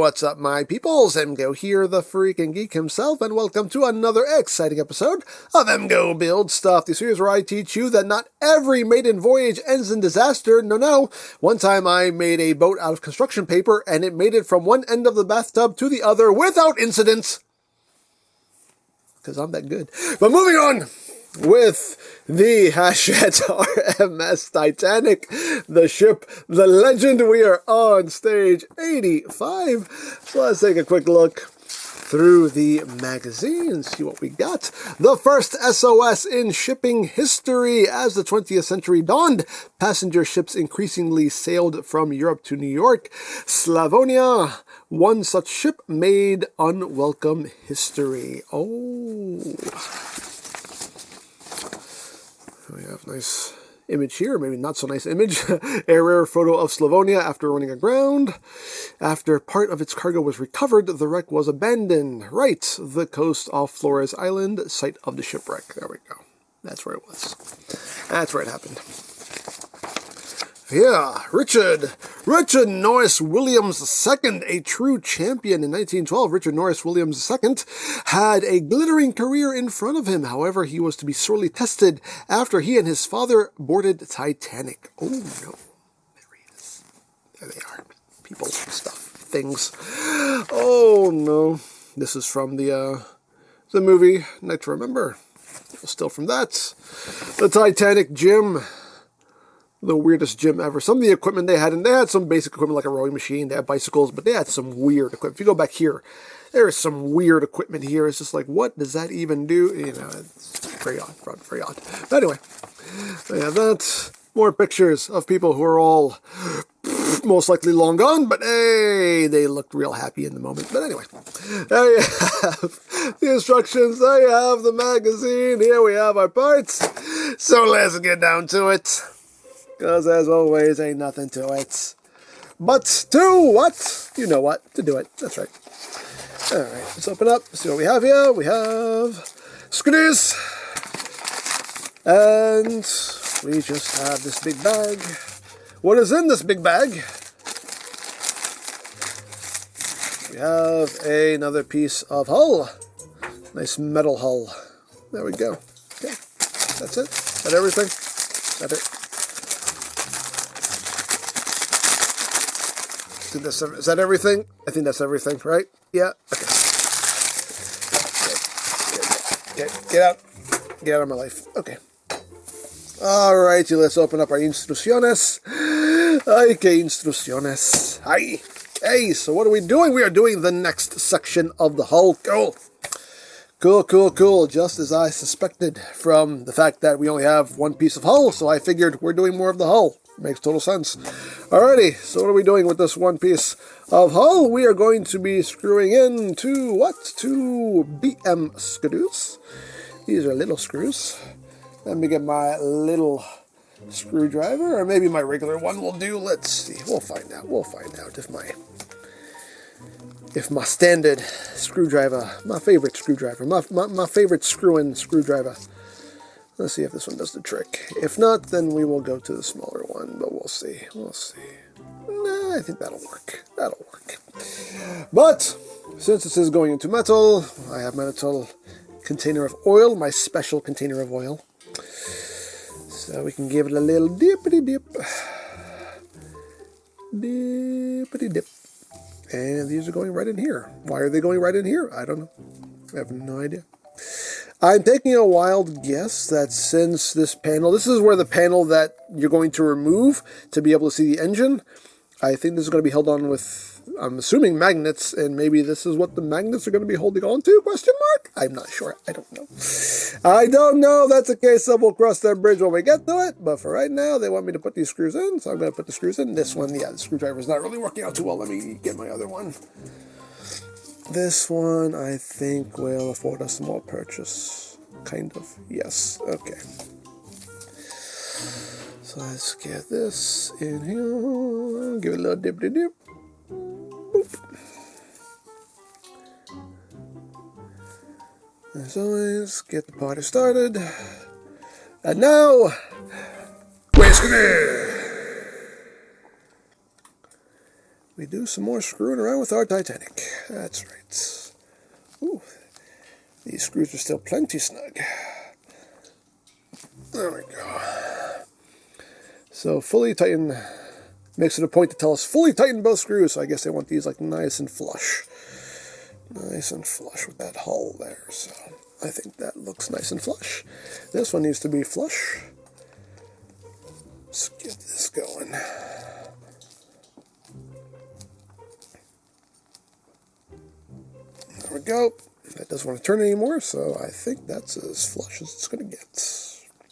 what's up, my peoples? EmGo here, the freaking geek himself, and welcome to another exciting episode of EmGo Build Stuff, the series where I teach you that not every maiden voyage ends in disaster. No. One time I made a boat out of construction paper, and it made it from one end of the bathtub to the other without incident. Because I'm that good. But moving on with the Hachette R.M.S. Titanic, the ship, the legend. We are on stage 85. So let's take a quick look through the magazine and see what we got. The first SOS in shipping history. As the 20th century dawned, passenger ships increasingly sailed from Europe to New York. Slavonia, one such ship, made unwelcome history. Oh. We have a nice image here, maybe not so nice image. A rare photo of Slavonia after running aground. After part of its cargo was recovered, the wreck was abandoned. Right, the coast off Flores Island, site of the shipwreck. There we go. That's where it was. That's where it happened. Yeah, Richard Norris Williams II, a true champion. In 1912, Richard Norris Williams II had a glittering career in front of him. However, he was to be sorely tested after he and his father boarded Titanic. Oh, no. There he is. There they are. People, stuff, things. Oh, no. This is from the movie Night to Remember. Still from that. The Titanic gym. The weirdest gym ever. Some of the equipment they had, and they had some basic equipment like a rowing machine, they had bicycles, but they had some weird equipment. If you go back here, there is some weird equipment here. It's just like, what does that even do? You know, it's very odd, very odd. But anyway, they have that. More pictures of people who are all most likely long gone, but hey, they looked real happy in the moment. But anyway, there you have the instructions, there you have the magazine, here we have our parts. So let's get down to it. Because, as always, ain't nothing to it. But to what? You know what. To do it. That's right. Alright, let's open up. See what we have here. We have screws. And we just have this big bag. What is in this big bag? We have another piece of hull. Nice metal hull. There we go. Okay. That's it. Is that everything? Is that it? Is that everything? I think that's everything, right? Yeah? Okay. Get out. Get out of my life. Okay. Alright, let's open up our instrucciones. Ay, que instrucciones. Ay. Hey, so what are we doing? We are doing the next section of the hull. Cool. Just as I suspected from the fact that we only have one piece of hull, so I figured we're doing more of the hull. Makes total sense. Alrighty, so what are we doing with this one piece of hull? We are going to be screwing into what? Two BM screws. These are little screws. Let me get my little screwdriver, or maybe my regular one will do. Let's see. We'll find out. If my standard screwdriver, my favorite screwdriver, my favorite screw-in screwdriver. Let's see if this one does the trick. If not, then we will go to the smaller one, but we'll see. Nah, I think that'll work. But, since this is going into metal, I have my little container of oil, my special container of oil. So we can give it a little dippity-dip. Dippity-dip. And these are going right in here. Why are they going right in here? I don't know. I have no idea. I'm taking a wild guess that since this is where the panel that you're going to remove to be able to see the engine. I think this is going to be held on with, I'm assuming, magnets, and maybe this is what the magnets are going to be holding on to, question mark? I'm not sure. I don't know. That's a case of we'll cross that bridge when we get to it, but for right now, they want me to put these screws in, so I'm going to put the screws in. This one, yeah, the screwdriver is not really working out too well. Let me get my other one. This one, I think, will afford us a small purchase. Kind of. Yes. Okay. So let's get this in here. Give it a little dip-de-dip. Boop. As always, get the party started. And now, whiskey! we do some more screwing around with our Titanic. That's right. Ooh, these screws are still plenty snug. There we go. So fully tighten, makes it a point to tell us fully tighten both screws. So I guess they want these like nice and flush. Nice and flush with that hull there. So I think that looks nice and flush. This one needs to be flush. Let's get this going. There we go. That doesn't want to turn anymore, so I think that's as flush as it's going to get.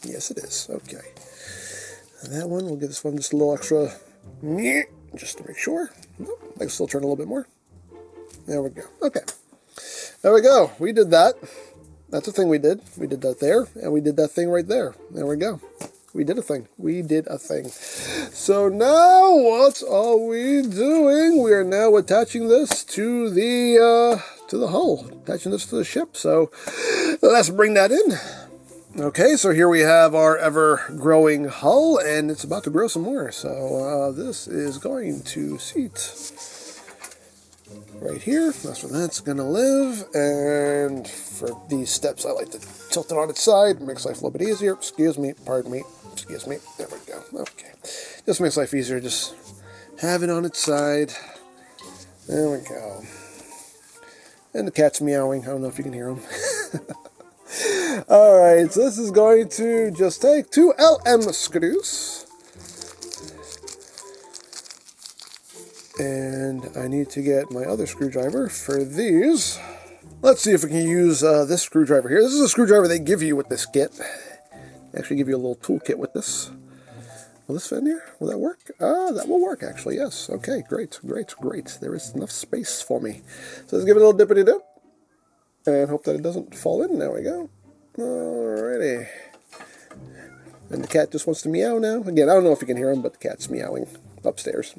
Yes, it is. Okay. And that one, we'll give this one just a little extra, just to make sure. Nope, I can still turn a little bit more. There we go. Okay. There we go. We did that. That's a thing we did. We did that there, and we did that thing right there. There we go. We did a thing. We did a thing. So now, what are we doing? We are now attaching this to the hull. Attaching this to the ship. So let's bring that in. Okay, so here we have our ever-growing hull, and it's about to grow some more. So this is going to seat right here. That's where that's going to live. And for these steps, I like to tilt it on its side. Makes life a little bit easier. Excuse me, pardon me. Excuse me. There we go. Okay. Just makes life easier. Just have it on its side. There we go. And the cat's meowing. I don't know if you can hear him. Alright, so this is going to just take 2 R.M.S screws. And I need to get my other screwdriver for these. Let's see if we can use this screwdriver here. This is a screwdriver they give you with this kit. They actually give you a little toolkit with this. Will this fit in here? Will that work? That will work, actually, yes. Okay, great, great, great. There is enough space for me. So let's give it a little dippity-dip. And hope that it doesn't fall in. There we go. Alrighty. And the cat just wants to meow now. Again, I don't know if you can hear him, but the cat's meowing upstairs.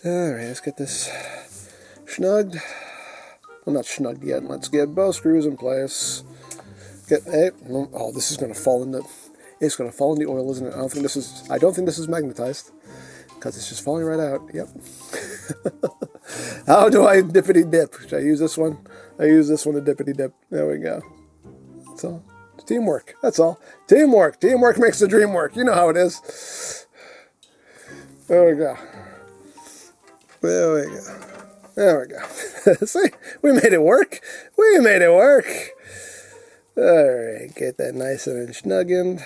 Alright, let's get this snugged. Well, not snugged yet. Let's get both screws in place. Oh, this is going to fall in the... It's going to fall in the oil, isn't it? I don't think this is magnetized. Because it's just falling right out. Yep. How do I dippity-dip? Should I use this one? I use this one to dippity-dip. There we go. That's all. It's teamwork. That's all. Teamwork. Teamwork makes the dream work. You know how it is. There we go. There we go. There we go. See? We made it work. We made it work. Alright. Get that nice and snugged.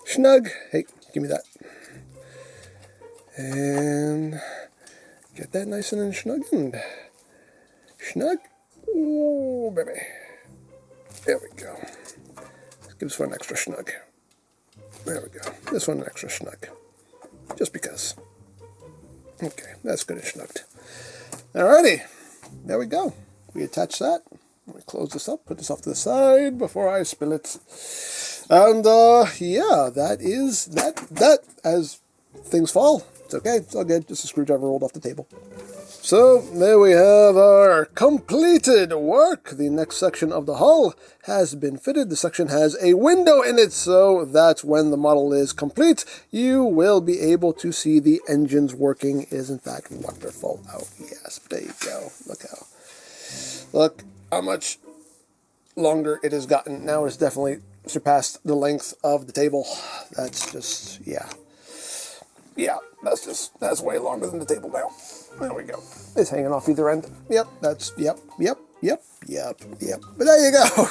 Snug. Hey, give me that. And get that nice and snug. Snug. Ooh, baby. There we go. Let's give this one an extra snug. There we go. This one an extra snug. Just because. Okay, that's good and snugged. Alrighty. There we go. We attach that. We close this up, put this off to the side before I spill it. And, yeah, that is that as things fall. It's okay, it's all good, just a screwdriver rolled off the table. So, there we have our completed work. The next section of the hull has been fitted. The section has a window in it, so that when the model is complete, you will be able to see the engines working. Isn't that wonderful? Oh, yes, there you go. Look how much longer it has gotten. Now it's definitely surpassed the length of the table. That's just, yeah. Yeah, that's way longer than the table now. There we go. It's hanging off either end. Yep, yep. But there you go.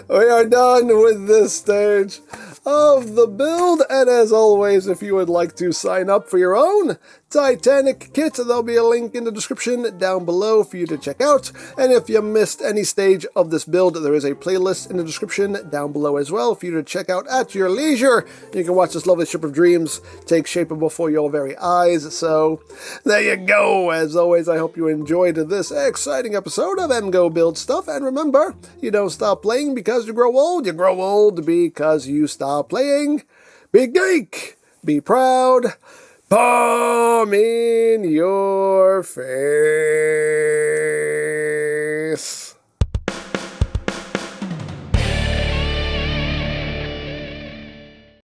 We are done with this stage of the build, and as always, if you would like to sign up for your own Titanic kit, there'll be a link in the description down below for you to check out. And if you missed any stage of this build, there is a playlist in the description down below as well for you to check out at your leisure. You can watch this lovely ship of dreams take shape before your very eyes. So there you go. As always, I hope you enjoyed this exciting episode of EmGo Build Stuff. And remember, you don't stop playing because you grow old. You grow old because you stop playing. Be geek. Be proud. Palm in your face.